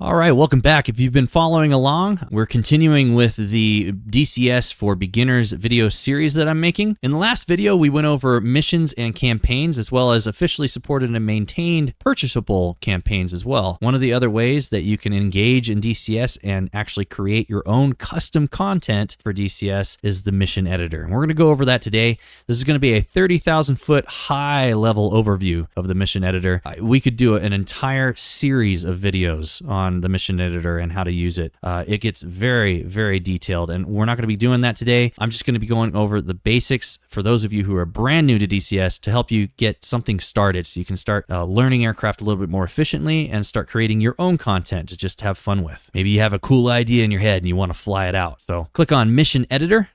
All right, welcome back. If you've been following along, we're continuing with the DCS for Beginners video series that I'm making. In the last video, we went over missions and campaigns, as well as officially supported and maintained purchasable campaigns as well. One of the other ways that you can engage in DCS and actually create your own custom content for DCS is the mission editor. And we're going to go over that today. This is going to be a 30,000-foot high-level overview of the mission editor. We could do an entire series of videos on the mission editor and how to use it. It gets very, very detailed, and we're not going to be doing that today. I'm just going to be going over the basics for those of you who are brand new to DCS to help you get something started so you can start learning aircraft a little bit more efficiently and start creating your own content to just have fun with. Maybe you have a cool idea in your head and you want to fly it out. So click on Mission Editor,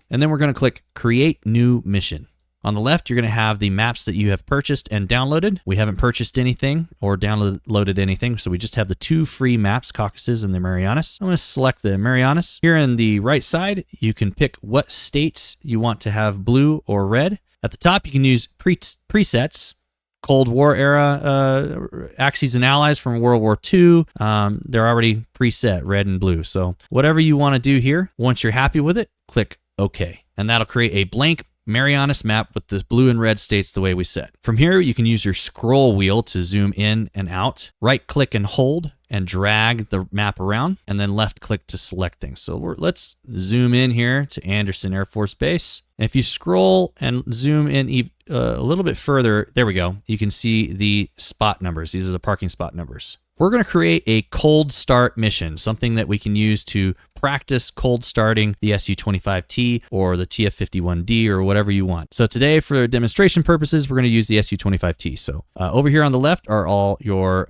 and then we're going to click Create New Mission. On the left, you're going to have the maps that you have purchased and downloaded. We haven't purchased anything or downloaded anything, so we just have the two free maps, Caucasus and the Marianas. I'm going to select the Marianas. Here on the right side, you can pick what states you want to have blue or red. At the top, you can use presets. Cold War era Axis and Allies from World War II. They're already preset, red and blue. So whatever you want to do here, once you're happy with it, click OK. And that'll create a blank Marianas map with the blue and red states the way we said. From here, you can use your scroll wheel to zoom in and out. Right click and hold and drag the map around, and then left click to select things. So let's zoom in here to Andersen Air Force Base. And if you scroll and zoom in a little bit further, there we go. You can see the spot numbers. These are the parking spot numbers. We're going to create a cold start mission, something that we can use to practice cold starting the Su-25T or the TF-51D or whatever you want. So today, for demonstration purposes, we're going to use the Su-25T. So over here on the left are all your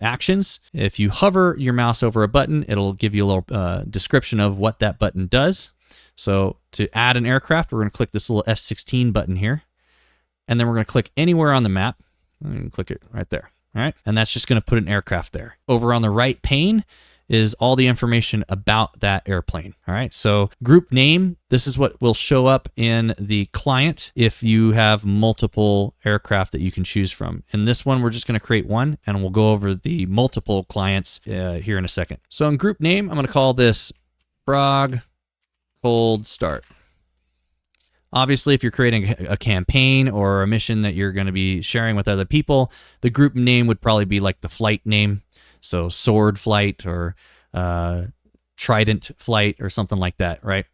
actions. If you hover your mouse over a button, it'll give you a little description of what that button does. So to add an aircraft, we're going to click this little F-16 button here. And then we're going to click anywhere on the map. I'm going to click it right there. All right, and that's just going to put an aircraft there. Over on the right pane is all the information about that airplane. All right, so group name, this is what will show up in the client if you have multiple aircraft that you can choose from. In this one, we're just going to create one, and we'll go over the multiple clients here in a second. So in group name, I'm going to call this Frog Cold Start. Obviously, if you're creating a campaign or a mission that you're going to be sharing with other people, the group name would probably be like the flight name. So Sword Flight or Trident Flight or something like that, right?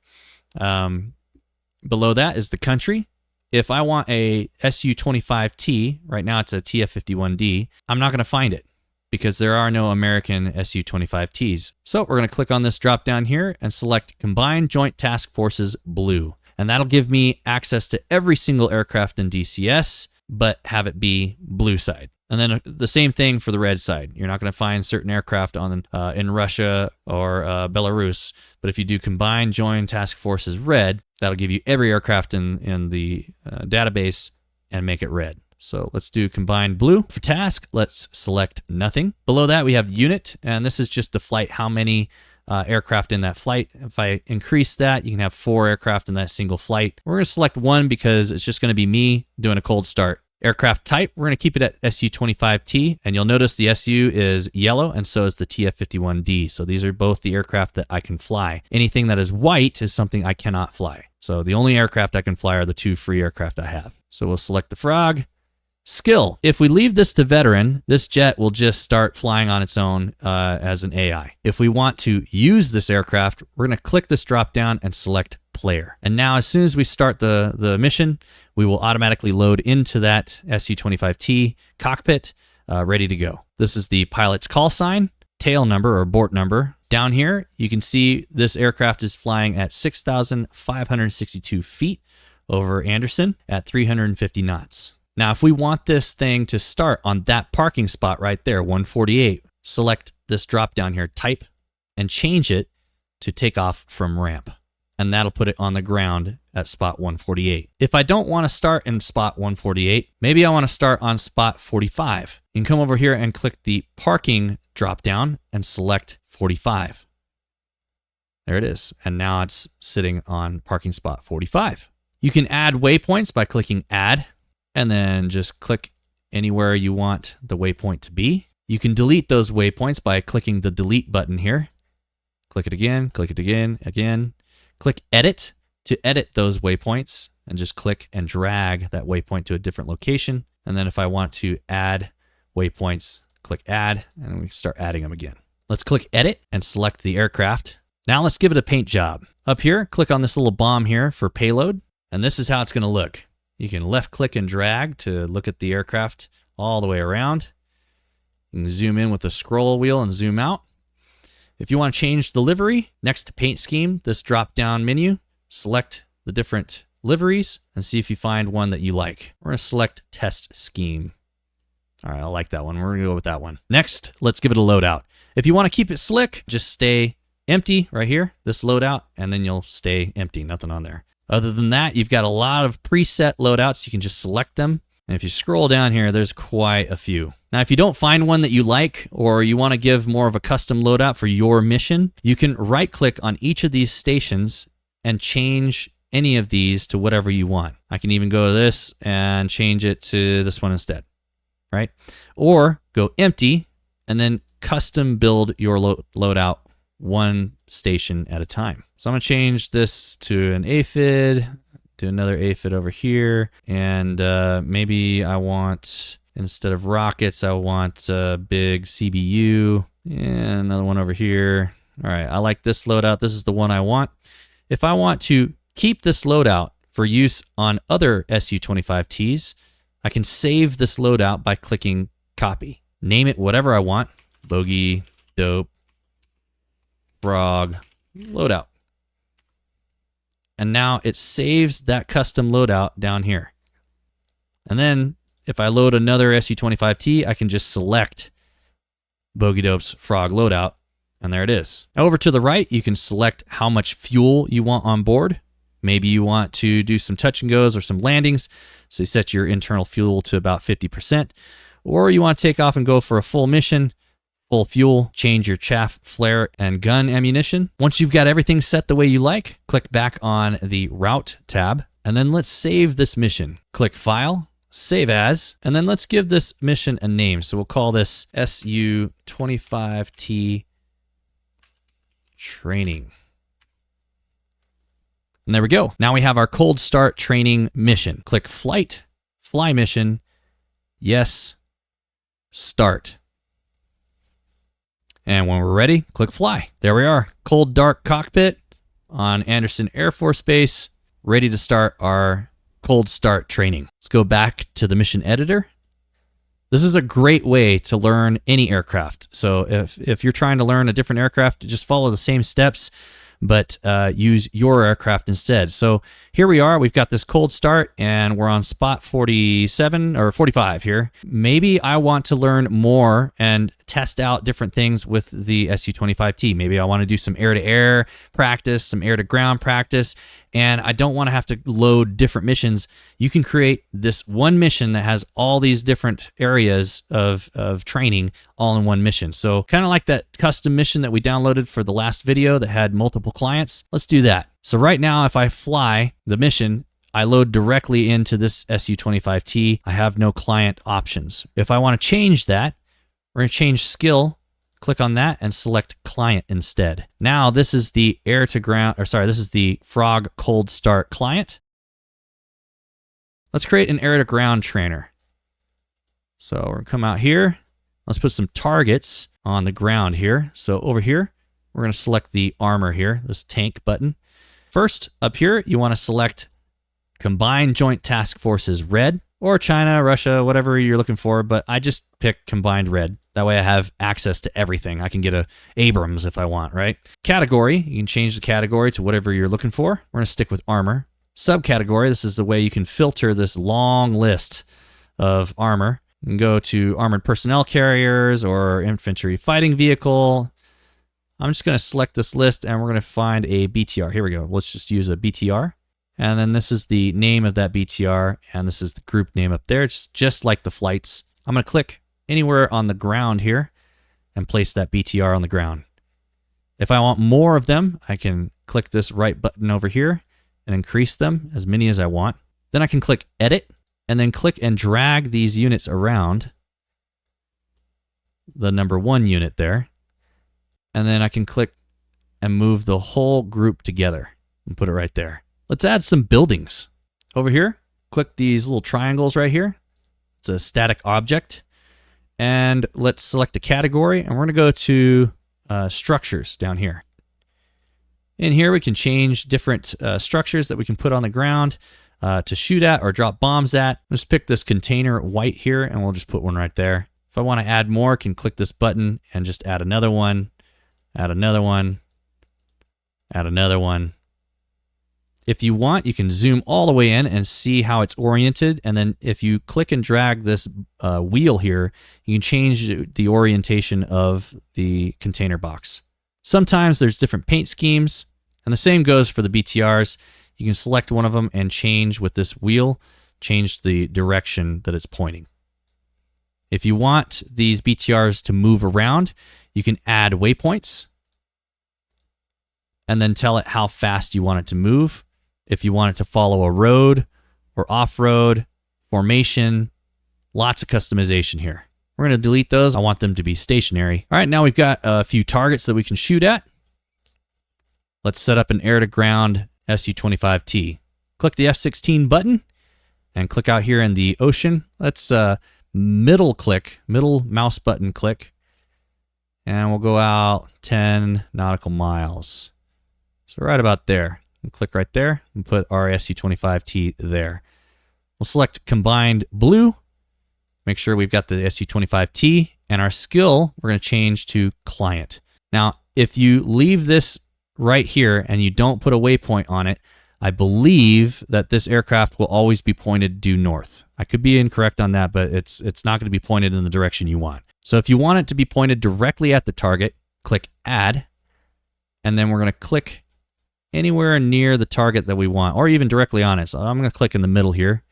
Below that is the country. If I want a Su-25T, right now it's a TF-51D, I'm not going to find it because there are no American Su-25Ts. So we're going to click on this drop down here and select Combined Joint Task Forces Blue. And that'll give me access to every single aircraft in DCS, but have it be blue side. And then the same thing for the red side. You're not going to find certain aircraft in Russia or Belarus, but if you do Combined Joint Task Forces red, that'll give you every aircraft in the database and make it red. So let's do combined blue. For task, let's select nothing. Below that, we have unit, and this is just the flight, how many aircraft in that flight. If I increase that, you can have 4 aircraft in that single flight. We're going to select 1 because it's just going to be me doing a cold start. Aircraft type, we're going to keep it at Su-25T, and you'll notice the Su is yellow, and so is the TF-51D. So these are both the aircraft that I can fly. Anything that is white is something I cannot fly. So the only aircraft I can fly are the 2 free aircraft I have. So we'll select the Frog. Skill. If we leave this to veteran, this jet will just start flying on its own as an AI. If we want to use this aircraft, we're going to click this drop down and select player. And now as soon as we start the mission, we will automatically load into that Su-25T cockpit ready to go. This is the pilot's call sign, tail number or abort number. Down here, you can see this aircraft is flying at 6,562 feet over Andersen at 350 knots. Now, if we want this thing to start on that parking spot right there, 148, select this drop down here, type, and change it to take off from ramp. And that'll put it on the ground at spot 148. If I don't want to start in spot 148, maybe I want to start on spot 45. You can come over here and click the parking drop down and select 45. There it is. And now it's sitting on parking spot 45. You can add waypoints by clicking add, and then just click anywhere you want the waypoint to be. You can delete those waypoints by clicking the delete button here. Click it again, again. Click edit to edit those waypoints, and just click and drag that waypoint to a different location. And then if I want to add waypoints, click add, and we start adding them again. Let's click edit and select the aircraft. Now let's give it a paint job. Up here, click on this little bomb here for payload, and this is how it's going to look. You can left click and drag to look at the aircraft all the way around. You can zoom in with the scroll wheel and zoom out. If you want to change the livery, next to paint scheme, this drop down menu, select the different liveries and see if you find one that you like. We're going to select test scheme. All right, I like that one. We're going to go with that one. Next, let's give it a loadout. If you want to keep it slick, just stay empty right here, this loadout, and then you'll stay empty, nothing on there. Other than that, you've got a lot of preset loadouts. You can just select them. And if you scroll down here, there's quite a few. Now, if you don't find one that you like, or you want to give more of a custom loadout for your mission, you can right click on each of these stations and change any of these to whatever you want. I can even go to this and change it to this one instead, right? Or go empty and then custom build your loadout one station at a time. So I'm going to change this to an aphid, to another aphid over here, and maybe I want, instead of rockets, I want a big CBU, and another one over here. All right, I like this loadout. This is the one I want. If I want to keep this loadout for use on other Su-25Ts, I can save this loadout by clicking copy. Name it whatever I want. Bogey, dope, frog, loadout. And now it saves that custom loadout down here. And then if I load another Su-25T, I can just select Bogey Dope's frog loadout, and there it is. Over to the right, you can select how much fuel you want on board. Maybe you want to do some touch and goes or some landings, so you set your internal fuel to about 50%. Or you want to take off and go for a full mission, full fuel, change your chaff, flare, and gun ammunition. Once you've got everything set the way you like, click back on the Route tab, and then let's save this mission. Click File, Save As, and then let's give this mission a name. So we'll call this Su-25T Training. And there we go. Now we have our cold start training mission. Click Flight, Fly Mission, Yes, Start. And when we're ready, click Fly. There we are. Cold dark cockpit on Anderson Air Force Base, ready to start our cold start training. Let's go back to the mission editor. This is a great way to learn any aircraft. So if you're trying to learn a different aircraft, just follow the same steps, but use your aircraft instead. So here we are, we've got this cold start and we're on spot 47 or 45 here. Maybe I want to learn more and test out different things with the Su-25T. Maybe I want to do some air-to-air practice, some air-to-ground practice, and I don't want to have to load different missions. You can create this one mission that has all these different areas of training all in one mission. So kind of like that custom mission that we downloaded for the last video that had multiple clients. Let's do that. So right now, if I fly the mission, I load directly into this Su-25T. I have no client options. If I want to change that, we're going to change skill, click on that, and select client instead. Now this is the this is the Frog Cold Start client. Let's create an air to ground trainer. So we're going to come out here. Let's put some targets on the ground here. So over here, we're going to select the armor here, this tank button. First, up here, you want to select Combined Joint Task Forces Red, or China, Russia, whatever you're looking for, but I just pick Combined Red. That way I have access to everything. I can get a Abrams if I want, right? Category, you can change the category to whatever you're looking for. We're going to stick with armor. Subcategory, this is the way you can filter this long list of armor. You can go to armored personnel carriers or infantry fighting vehicle. I'm just going to select this list and we're going to find a BTR. Here we go. Let's just use a BTR. And then this is the name of that BTR, and this is the group name up there. It's just like the flights. I'm going to click anywhere on the ground here and place that BTR on the ground. If I want more of them, I can click this right button over here and increase them as many as I want. Then I can click Edit, and then click and drag these units around the number 1 unit there. And then I can click and move the whole group together and put it right there. Let's add some buildings. Over here, click these little triangles right here. It's a static object. And let's select a category, and we're going to go to structures down here. In here, we can change different structures that we can put on the ground to shoot at or drop bombs at. Let's pick this container white here, and we'll just put one right there. If I want to add more, I can click this button and just add another one, add another one, add another one. If you want, you can zoom all the way in and see how it's oriented. And then if you click and drag this wheel here, you can change the orientation of the container box. Sometimes there's different paint schemes, and the same goes for the BTRs. You can select one of them and change with this wheel, change the direction that it's pointing. If you want these BTRs to move around, you can add waypoints and then tell it how fast you want it to move. If you want it to follow a road or off-road, formation, lots of customization here. We're going to delete those. I want them to be stationary. All right, now we've got a few targets that we can shoot at. Let's set up an air-to-ground Su-25T. Click the F-16 button and click out here in the ocean. Let's middle mouse button click, and we'll go out 10 nautical miles. So right about there. And click right there and put our Su-25T there. We'll select combined blue. Make sure we've got the Su-25T, and our skill we're going to change to client. Now, if you leave this right here and you don't put a waypoint on it, I believe that this aircraft will always be pointed due north. I could be incorrect on that, but it's not going to be pointed in the direction you want. So if you want it to be pointed directly at the target, click add, and then we're going to click anywhere near the target that we want, or even directly on it. So I'm going to click in the middle here,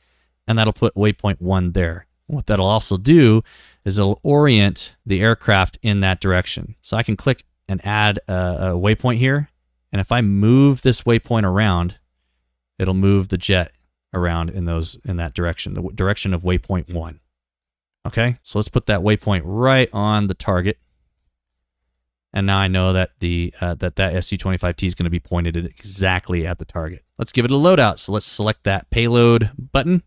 and that'll put waypoint 1 there. What that'll also do is it'll orient the aircraft in that direction. So I can click and add a waypoint here, and if I move this waypoint around, it'll move the jet around in that direction, the direction of waypoint 1. Okay, so let's put that waypoint right on the target. And now I know that that Su-25T is going to be pointed exactly at the target. Let's give it a loadout. So let's select that payload button.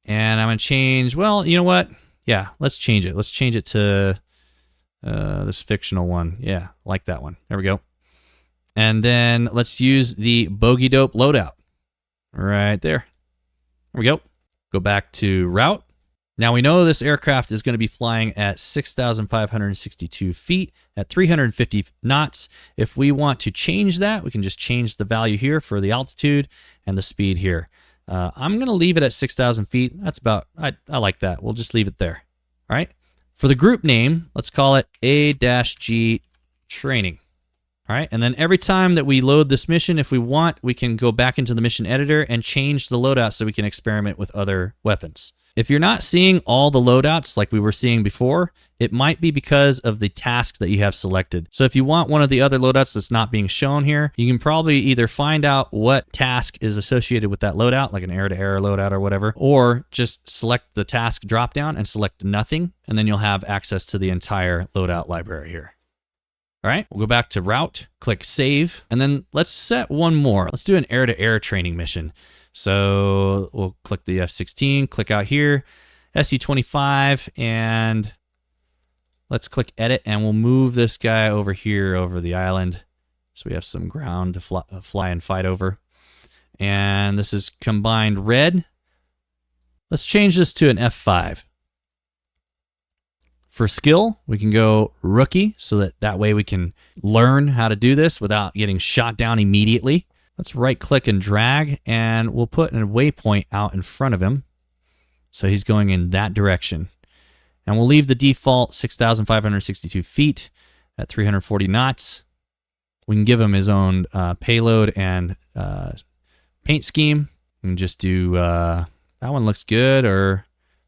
And I'm going to change, well, you know what? Yeah, let's change it. Let's change it to this fictional one. Yeah, like that one. There we go. And then let's use the bogey dope loadout. Right there. There we go. Go back to route. Now we know this aircraft is going to be flying at 6,562 feet at 350 knots. If we want to change that, we can just change the value here for the altitude and the speed here. I'm going to leave it at 6,000 feet. That's about, I like that. We'll just leave it there. All right. For the group name, let's call it A-G training. All right. And then every time that we load this mission, if we want, we can go back into the mission editor and change the loadout so we can experiment with other weapons. If you're not seeing all the loadouts like we were seeing before, it might be because of the task that you have selected. So if you want one of the other loadouts that's not being shown here, you can probably either find out what task is associated with that loadout, like an air-to-air loadout or whatever, or just select the task dropdown and select nothing, and then you'll have access to the entire loadout library here. All right, we'll go back to route, click save, and then let's set one more. Let's do an air-to-air training mission. So we'll click the F-16, click out here, Su-25, and let's click edit, and we'll move this guy over here over the island. So we have some ground to fly and fight over. And this is combined red. Let's change this to an F5. For skill, we can go rookie, so that way we can learn how to do this without getting shot down immediately. Let's right click and drag, and we'll put a waypoint out in front of him. So he's going in that direction. And we'll leave the default 6,562 feet at 340 knots. We can give him his own payload and paint scheme. We can just do, that one looks good, or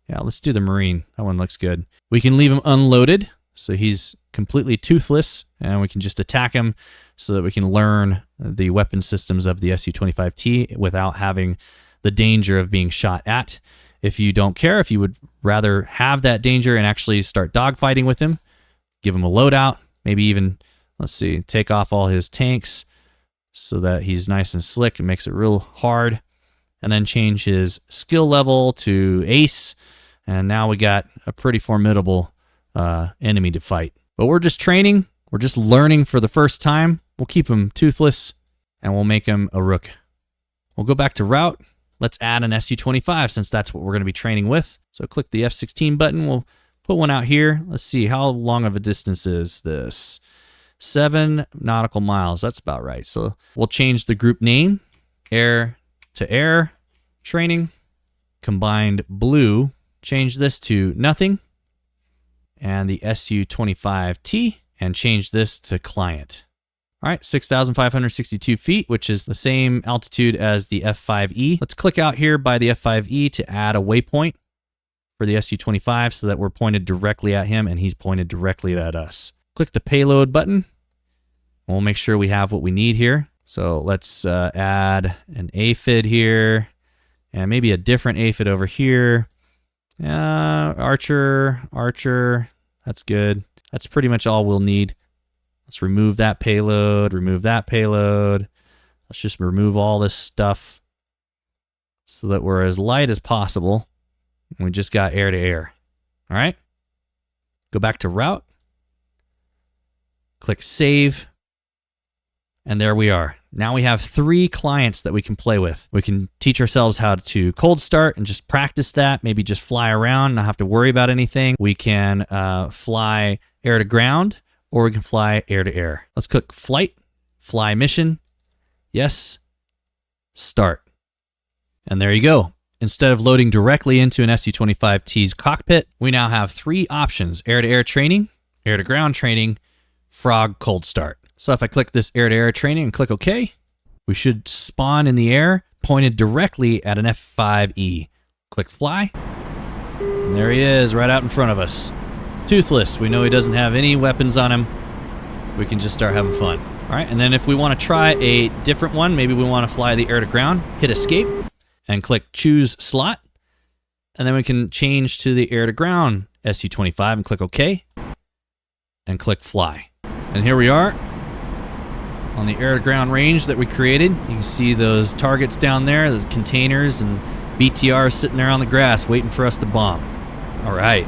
yeah, let's do the Marine. That one looks good. We can leave him unloaded, so he's completely toothless, and we can just attack him so that we can learn the weapon systems of the Su-25T without having the danger of being shot at. If you don't care, if you would rather have that danger and actually start dogfighting with him. Give him a loadout, maybe even, let's see, take off all his tanks so that he's nice and slick and makes it real hard. And then change his skill level to ace. And now we got a pretty formidable enemy to fight. But we're just training. We're just learning for the first time. We'll keep him toothless and we'll make him a rook. We'll go back to route. Let's add an SU-25 since that's what we're going to be training with. So click the F16 button. We'll put one out here. Let's see, how long of a distance is this? 7 nautical miles. That's about right. So we'll change the group name, air to air training. Combined blue, change this to nothing. And the SU-25T, and change this to client. All right, 6,562 feet, which is the same altitude as the F5E. Let's click out here by the F5E to add a waypoint for the SU-25 so that we're pointed directly at him and he's pointed directly at us. Click the payload button. We'll make sure we have what we need here. So let's add an aphid here and maybe a different aphid over here. Archer, that's good. That's pretty much all we'll need. Let's remove that payload, remove that payload. Let's just remove all this stuff so that we're as light as possible. And we just got air to air. All right. Go back to route. Click save. And there we are. Now we have 3 clients that we can play with. We can teach ourselves how to cold start and just practice that. Maybe just fly around, not have to worry about anything. We can fly air to ground, or we can fly air to air. Let's click flight, fly mission. Yes, start. And there you go. Instead of loading directly into an SU-25T's cockpit, we now have 3 options: air-to-air training, air-to-ground training, frog cold start. So if I click this air-to-air training and click OK, we should spawn in the air pointed directly at an F5E. Click fly, and there he is right out in front of us. Toothless, we know he doesn't have any weapons on him. We can just start having fun. All right, and then if we want to try a different one, maybe we want to fly the air to ground, hit escape, and click choose slot. And then we can change to the air to ground SU-25 and click OK, and click fly. And here we are on the air to ground range that we created. You can see those targets down there, those containers and BTRs sitting there on the grass waiting for us to bomb. All right.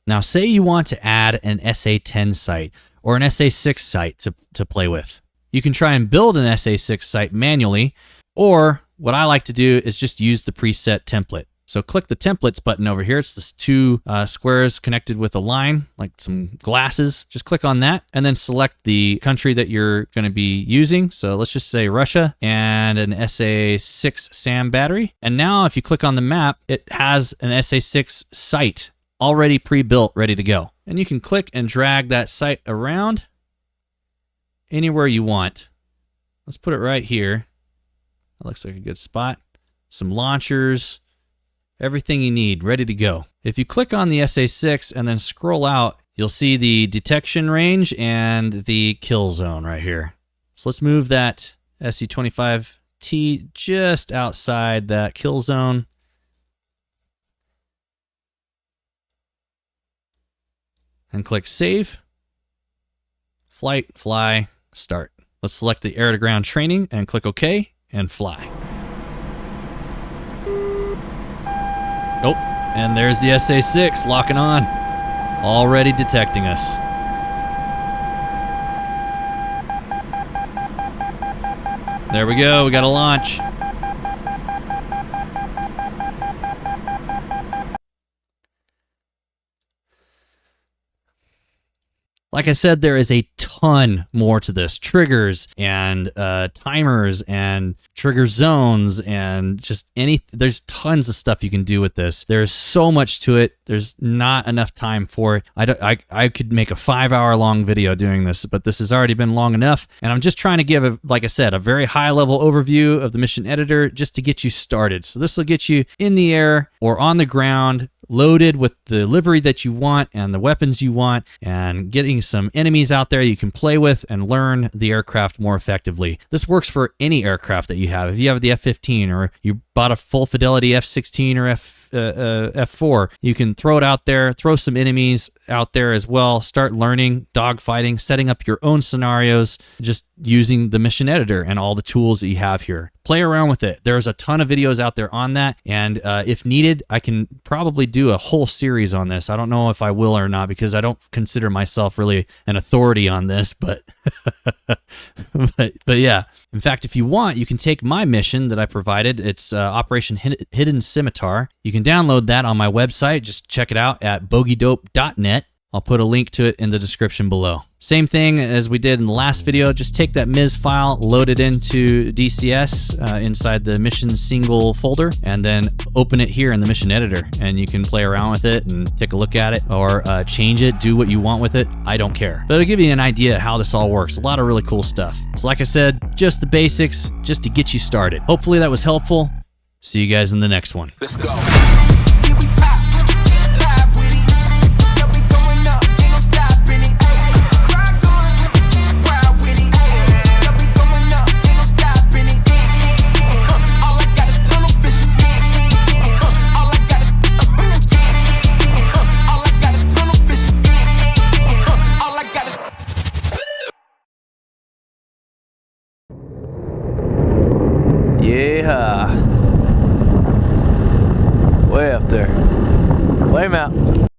Now, say you want to add an SA-10 site or an SA-6 site to play with. You can try and build an SA-6 site manually, or what I like to do is just use the preset template. So click the templates button over here. It's this 2 squares connected with a line, like some glasses. Just click on that and then select the country that you're going to be using. So let's just say Russia and an SA-6 SAM battery. And now if you click on the map, it has an SA-6 site already pre-built, ready to go. And you can click and drag that site around anywhere you want. Let's put it right here. That looks like a good spot. Some launchers, everything you need, ready to go. If you click on the SA-6 and then scroll out, you'll see the detection range and the kill zone right here. So let's move that SU-25T just outside that kill zone. And click save, flight, fly, start. Let's select the air to ground training and click OK and fly. Oh, and there's the SA-6 locking on, already detecting us. There we go, we got a launch. Like I said, there is a ton more to this. Triggers and timers and trigger zones and just there's tons of stuff you can do with this. There's so much to it. There's not enough time for it. I could make a 5-hour long video doing this, but this has already been long enough. And I'm just trying to give, like I said, a very high level overview of the mission editor just to get you started. So this will get you in the air or on the ground loaded with the livery that you want and the weapons you want, and getting some enemies out there you can play with and learn the aircraft more effectively. This works for any aircraft that you have. If you have the F-15 or you bought a full fidelity F-16 or F4, you can throw it out there, throw some enemies out there as well, start learning dogfighting, setting up your own scenarios, just using the mission editor and all the tools that you have here. Play around with it. There's a ton of videos out there on that, and if needed, I can probably do a whole series on this. I don't know if I will or not, because I don't consider myself really an authority on this, but but yeah. In fact, if you want, you can take my mission that I provided. It's Operation Hidden Scimitar. You can download that on my website. Just check it out at bogeydope.net. I'll put a link to it in the description below. Same thing as we did in the last video. Just take that MIS file, load it into DCS inside the mission single folder, and then open it here in the mission editor. And you can play around with it and take a look at it, or change it, do what you want with it. I don't care. But it'll give you an idea how this all works. A lot of really cool stuff. So like I said, just the basics, just to get you started. Hopefully that was helpful. See you guys in the next one. Let's go. Yeah.